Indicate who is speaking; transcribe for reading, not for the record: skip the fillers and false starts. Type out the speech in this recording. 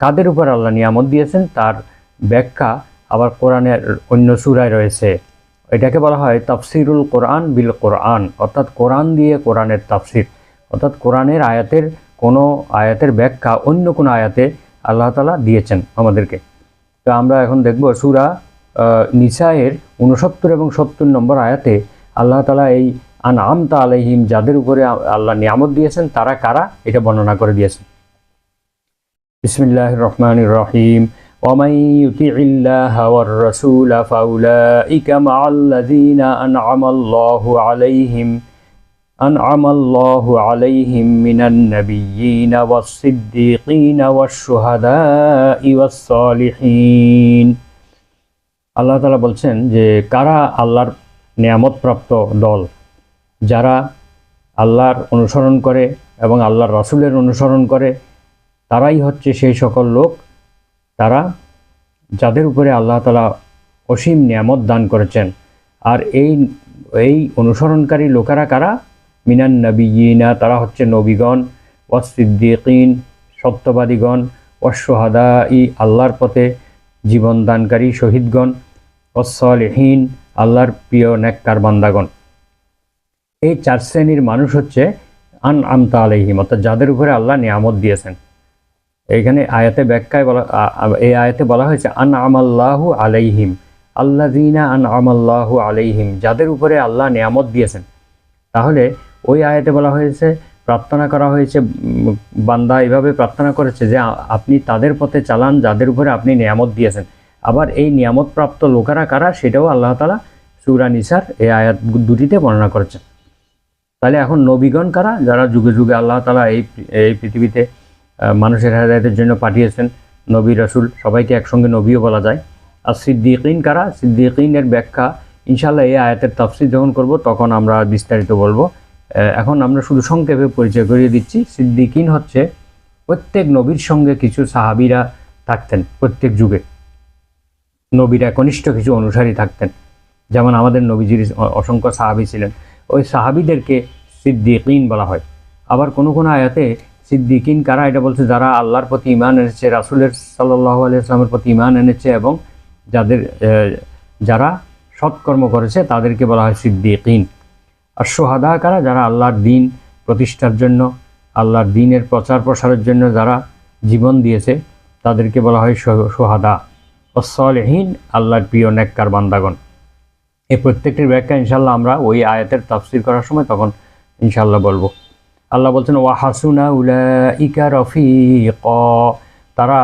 Speaker 1: কাদের উপর আল্লাহ নিয়ামত দিয়েছেন তার ব্যাখ্যা আবার কোরআনের অন্য সূরায় রয়েছে। এটাকে বলা হয় তাফসিরুল কোরআন বিল কোরআন, অর্থাৎ কোরআন দিয়ে কোরআনের তাফসির, অর্থাৎ কোরআনের আয়াতের কোনো আয়াতের ব্যাখ্যা অন্য কোনো আয়াতে আল্লাহ তাআলা দিয়েছেন আমাদেরকে। তো আমরা এখন দেখব সূরা নিসায়ের 69 এবং 70 নম্বর আয়াতে আল্লাহ তাআলা এই আনআমতা আলাইহিম, যাদের উপরে আল্লাহ নিয়ামত দিয়েছেন তারা কারা, এটা বর্ণনা করে দিয়েছেন। বিসমিল্লাহির রহমানির রহিম। ومن يطع الله والرسول فأولئك مع الذين أنعم الله عليهم من النبيين والصديقين والشهداء والصالحين। আল্লাহ তাআলা বলছেন যে কারা আল্লাহর নিয়ামতপ্রাপ্ত দল, যারা আল্লাহর অনুসরণ করে এবং আল্লাহর রাসূলের অনুসরণ করে, তারাই হচ্ছে সেই সকল লোক তারা যাদের উপরে আল্লাহ তাআলা অসীম নিয়ামত দান করেছেন। আর এই অনুসরণকারী লোকেরা কারা? মিনান নবিয়িনা, তারা হচ্ছে নবীগণ, ওয়াস সিদ্দিকিন, সত্যবাদীগণ, ওয়াস শুহাদাই, আল্লাহর পথে জীবন দানকারী শহীদগণ, ওয়াস সালিহিন, আল্লাহর প্রিয় নেককার বান্দাগণ। এই চার শ্রেণীর মানুষ হচ্ছে আনআমতা আলাইহিম, অর্থাৎ যাদের উপরে আল্লাহ নিয়ামত দিয়েছেন। এইখানে আয়াতে ব্যাখ্যায় এই আয়াতে বলা হয়েছে আনআমাল্লাহু আলাইহিম, আল্লাযীনা আনআমাল্লাহু আলাইহিম, যাদের উপরে আল্লাহ নিয়ামত দিয়েছেন। তাহলে ওই আয়াতে বলা হয়েছে, প্রার্থনা করা হয়েছে, বান্দা এভাবে প্রার্থনা করেছে যে আপনি তাদের পথে চালান যাদের উপরে আপনি নিয়ামত দিয়েছেন। আবার এই নিয়ামতপ্রাপ্ত লোকেরা কারা, সেটাও আল্লাহ তাআলা সূরা নিসার এই আয়াত দুটিতে বর্ণনা করেছেন। তাহলে এখন নবীগণ কারা? যারা যুগে যুগে আল্লাহ তাআলা এই পৃথিবীতে মানুষের হেদায়েতের জন্য পাঠিয়েছেন, নবী রাসূল সবাইকে একসঙ্গে নবীও বলা যায়। আর সিদ্দিকিন কারা? সিদ্দিকিনের ব্যাখ্যা ইনশাআল্লাহ এই আয়াতের তাফসীর যখন করব তখন আমরা বিস্তারিত বলবো। এখন আমরা শুধু সংক্ষেপে পরিচয় করিয়ে দিচ্ছি। সিদ্দিকিন হচ্ছে প্রত্যেক নবীর সঙ্গে কিছু সাহাবীরা থাকতেন, প্রত্যেক যুগে নবীরা কনিষ্ঠ কিছু অনুসারী থাকতেন। যেমন আমাদের নবীজির অসংখ্য সাহাবী ছিলেন, ওই সাহাবীদেরকে সিদ্দিকিন বলা হয়। আবার কোনো কোনো আয়াতে সিদ্দিকিন কারা, এটা বলছে যারা আল্লাহর প্রতি ঈমান এনেছে, রাসূলের সাল্লাল্লাহু আলাইহি ওয়াসাল্লামের প্রতি ঈমান এনেছে এবং যারা সৎকর্ম করেছে তাদেরকে বলা হয় সিদ্দিকিন। আর শুহাদা কারা? যারা আল্লাহর দ্বীন প্রতিষ্ঠার জন্য, আল্লাহর দ্বীনের প্রচার প্রসারের জন্য যারা জীবন দিয়েছে তাদেরকে বলা হয় শুহাদা। ও সালিহিন, আল্লাহর প্রিয় নেককার বান্দাগণ। এই প্রত্যেকটির ব্যাখ্যা ইনশাআল্লাহ আমরা ওই আয়াতের তাফসীর করার সময় তখন ইনশাআল্লাহ বলবো। আল্লাহ বলছেন ওয়া হাসুনা উলাইকা রফিকা, তারা